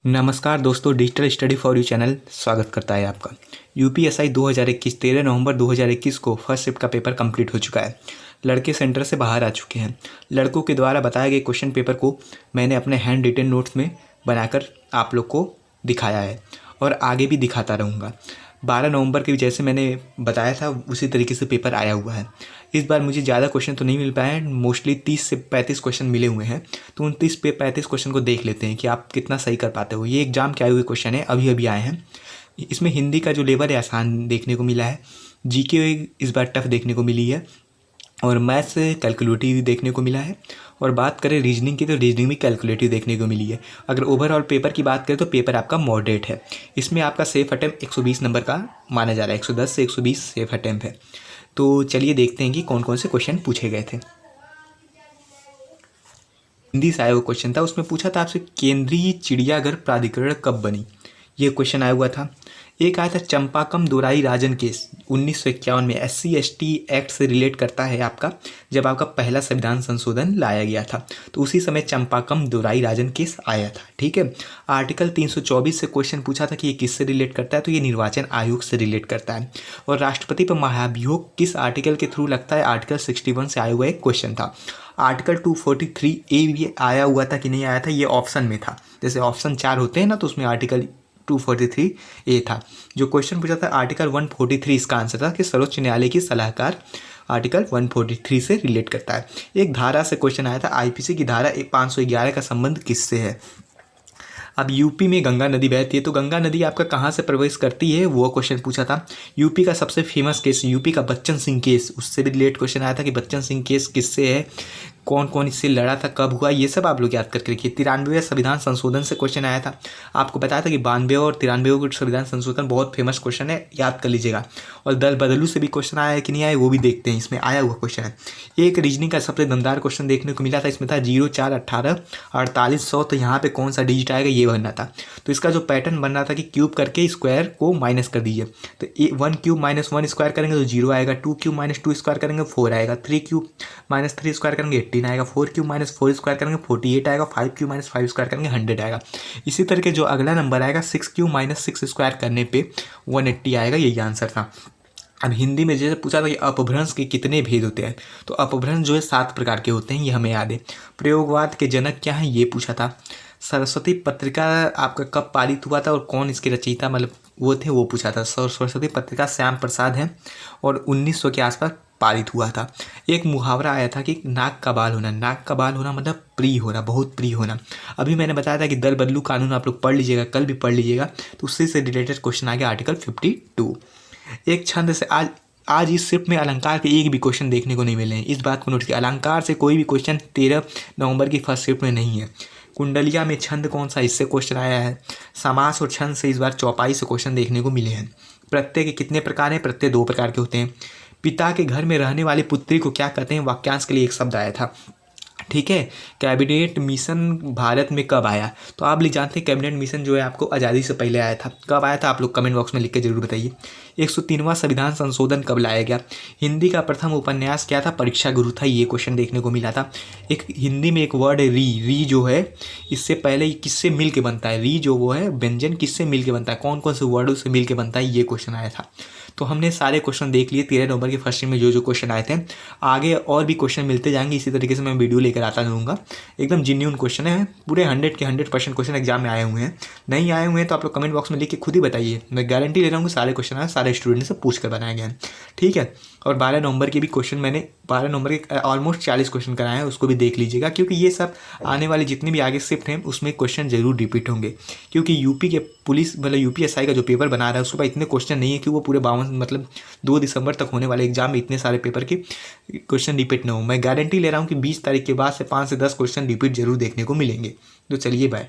नमस्कार दोस्तों, digital study for you channel स्वागत करता है आपका। यूपीएसआई 2021 13 नवंबर 2021 को फर्स्ट शिफ्ट का पेपर कंप्लीट हो चुका है। लड़के सेंटर से बाहर आ चुके हैं। लड़कों के द्वारा बताए गए क्वेश्चन पेपर को मैंने अपने हैंड रिटन नोट्स में बनाकर आप लोग को दिखाया है और आगे भी दिखाता रहूँगा। 12 नवंबर के जैसे मैंने बताया था उसी तरीके से पेपर आया हुआ है। इस बार मुझे ज़्यादा क्वेश्चन तो नहीं मिल पाए हैं, मोस्टली 30 से 35 क्वेश्चन मिले हुए हैं। तो उन 30 पे 35 क्वेश्चन को देख लेते हैं कि आप कितना सही कर पाते हो। ये एग्जाम के आए हुए क्वेश्चन है, अभी अभी आए हैं। इसमें हिंदी का जो लेवल है आसान देखने को मिला है, जीके इस बार टफ देखने को मिली है और मैथ्स कैलकुलेटिव देखने को मिला है। और बात करें रीजनिंग की तो रीजनिंग भी कैलकुलेटिव देखने को मिली है। अगर ओवरऑल पेपर की बात करें तो पेपर आपका मॉडरेट है। इसमें आपका सेफ अटेम्प्ट 120 नंबर का माना जा रहा है, 110 से 120 सेफ अटेम्प्ट है। तो चलिए देखते हैं कि कौन कौन से क्वेश्चन पूछे गए थे। हिंदी से आया हुआ क्वेश्चन था, उसमें पूछा था आपसे केंद्रीय चिड़ियाघर प्राधिकरण कब बनी। ये क्वेश्चन आया हुआ था। एक आया था चंपाकम दोराई राजन केस 1951 में, SC/ST एक्ट से रिलेट करता है आपका, जब आपका पहला संविधान संशोधन लाया गया था तो उसी समय चंपाकम दोराई राजन केस आया था। ठीक है। आर्टिकल 324 से क्वेश्चन पूछा था कि ये किससे रिलेट करता है, तो ये निर्वाचन आयोग से रिलेट करता है। और राष्ट्रपति पर महाभियोग किस आर्टिकल के थ्रू लगता है, आर्टिकल 61 से आया हुआ एक क्वेश्चन था। आर्टिकल 243A भी आया हुआ था कि नहीं आया था, ये ऑप्शन में था। जैसे ऑप्शन 4 होते हैं ना, तो उसमें आर्टिकल 243A था। जो क्वेश्चन पूछा था आर्टिकल 143 इसका आंसर था कि सर्वोच्च न्यायालय की सलाहकार आर्टिकल 143 से रिलेट करता है। एक धारा से क्वेश्चन आया था, आईपीसी की धारा 511 का संबंध किससे है। अब यूपी में गंगा नदी बहती है, तो गंगा नदी आपका कहाँ से प्रवेश करती है वो क्वेश्चन पूछा था। यूपी का सबसे फेमस केस, यूपी का बच्चन सिंह केस, उससे भी रिलेट क्वेश्चन आया था कि बच्चन सिंह केस किससे है, कौन कौन इससे लड़ा था, कब हुआ, ये सब आप लोग याद करके रखिए। 93वें संविधान संशोधन से क्वेश्चन आया था। आपको बताया था कि 92 और 93वें संविधान संशोधन बहुत फेमस क्वेश्चन है, याद कर लीजिएगा। और दल बदलू से भी क्वेश्चन आया है कि नहीं आया वो भी देखते हैं, इसमें आया हुआ क्वेश्चन है। एक रीजनिंग का सबसे दमदार क्वेश्चन देखने को मिला था, इसमें था 0 4 18 4800, तो यहाँ पे कौन सा डिजिट आएगा ये बनना था। तो इसका जो पैटर्न बन रहा था कि क्यूब करके स्क्वायर को माइनस कर दीजिए। तो 1 क्यूब माइनस 1 स्क्वायर करेंगे तो 0 आएगा, 2 क्यूब माइनस 2 स्क्वायर करेंगे 4 आएगा, 3 क्यूब माइनस 3 स्क्वायर करेंगे 18 आएगा, 4 क्यूब माइनस 4 स्क्वायर करेंगे 48 आएगा, 5 क्यूब माइनस 5 स्क्वायर करेंगे 100 आएगा। इसी तरह के जो अगला नंबर आएगा 6 क्यूब माइनस 6 स्क्वायर करने पे 180 आएगा, यही आंसर था। अब हिंदी में जैसे पूछा था कि अपभ्रंश के कितने भेद होते हैं, तो अपभ्रंश जो है 7 प्रकार के होते हैं, ये हमें याद है। प्रयोगवाद के जनक क्या हैं ये पूछा था। सरस्वती पत्रिका आपका कब पारित हुआ था और कौन इसके रचयिता मतलब वो थे वो पूछा था। सरस्वती पत्रिका श्याम प्रसाद हैं और 1900 के आसपास पारित हुआ था। एक मुहावरा आया था कि नाक का बाल होना, नाक का बाल होना मतलब प्रिय होना, बहुत प्रिय होना। अभी मैंने बताया था कि दल बदलू कानून आप लोग पढ़ लीजिएगा, कल भी पढ़ लीजिएगा, तो उससे से रिलेटेड क्वेश्चन आ गया आर्टिकल 52। एक छंद से आज इस शिफ्ट में अलंकार के एक भी क्वेश्चन देखने को नहीं मिले हैं। इस बात को नोट किया, अलंकार से कोई भी क्वेश्चन 13 नवंबर की फर्स्ट शिफ्ट में नहीं है। कुंडलिया में छंद कौन सा, इससे क्वेश्चन आया है। समास और छंद से इस बार चौपाई से क्वेश्चन देखने को मिले हैं। प्रत्यय के कितने प्रकार हैं, प्रत्यय 2 प्रकार के होते हैं। पिता के घर में रहने वाली पुत्री को क्या कहते हैं, वाक्यांश के लिए एक शब्द आया था। ठीक है। कैबिनेट मिशन भारत में कब आया, तो आप लोग जानते हैं कैबिनेट मिशन जो है आपको आज़ादी से पहले आया था। कब आया था आप लोग कमेंट बॉक्स में लिख के जरूर बताइए। 103वां संविधान संशोधन कब लाया गया। हिंदी का प्रथम उपन्यास क्या था, परीक्षा गुरु था, ये क्वेश्चन देखने को मिला था। एक हिंदी में एक वर्ड है री जो है, इससे पहले किससे मिल के बनता है, री जो वो है व्यंजन किससे मिल के बनता है, कौन कौन से वर्डों से मिल के बनता है, ये क्वेश्चन आया था। तो हमने सारे क्वेश्चन देख लिए 13 नवंबर के फर्स्ट में जो क्वेश्चन आए थे। आगे और भी क्वेश्चन मिलते जाएंगे, इसी तरीके से मैं वीडियो लेकर आता रहूँगा। एकदम जेन्युइन क्वेश्चन है, पूरे 100 के 100% क्वेश्चन एग्जाम में आए हुए हैं। नहीं आए हुए हैं तो आप लोग कमेंट बॉक्स में लिख के खुद ही बताइए, मैं गारंटी ले रहा हूँ सारे क्वेश्चन आए, सारे स्टूडेंट से पूछ कर बनाए गए हैं। ठीक है। और 12 नवंबर के भी क्वेश्चन मैंने 12 नवंबर के ऑलमोस्ट 40 क्वेश्चन कराए हैं, उसको भी देख लीजिएगा, क्योंकि ये सब आने वाले जितने भी आगे शिफ्ट हैं उसमें क्वेश्चन जरूर रिपीट होंगे। क्योंकि यूपी के पुलिस मतलब यूपीएसआई का जो पेपर बना रहा है उसके बाद इतने क्वेश्चन नहीं है कि वो पूरे 52 मतलब 2 दिसंबर तक होने वाले एग्जाम में इतने सारे पेपर के क्वेश्चन रिपीट ना हो। मैं गारंटी ले रहा हूँ कि 20 तारीख के बाद से 5 से 10 क्वेश्चन रिपीट जरूर देखने को मिलेंगे। तो चलिए बाय।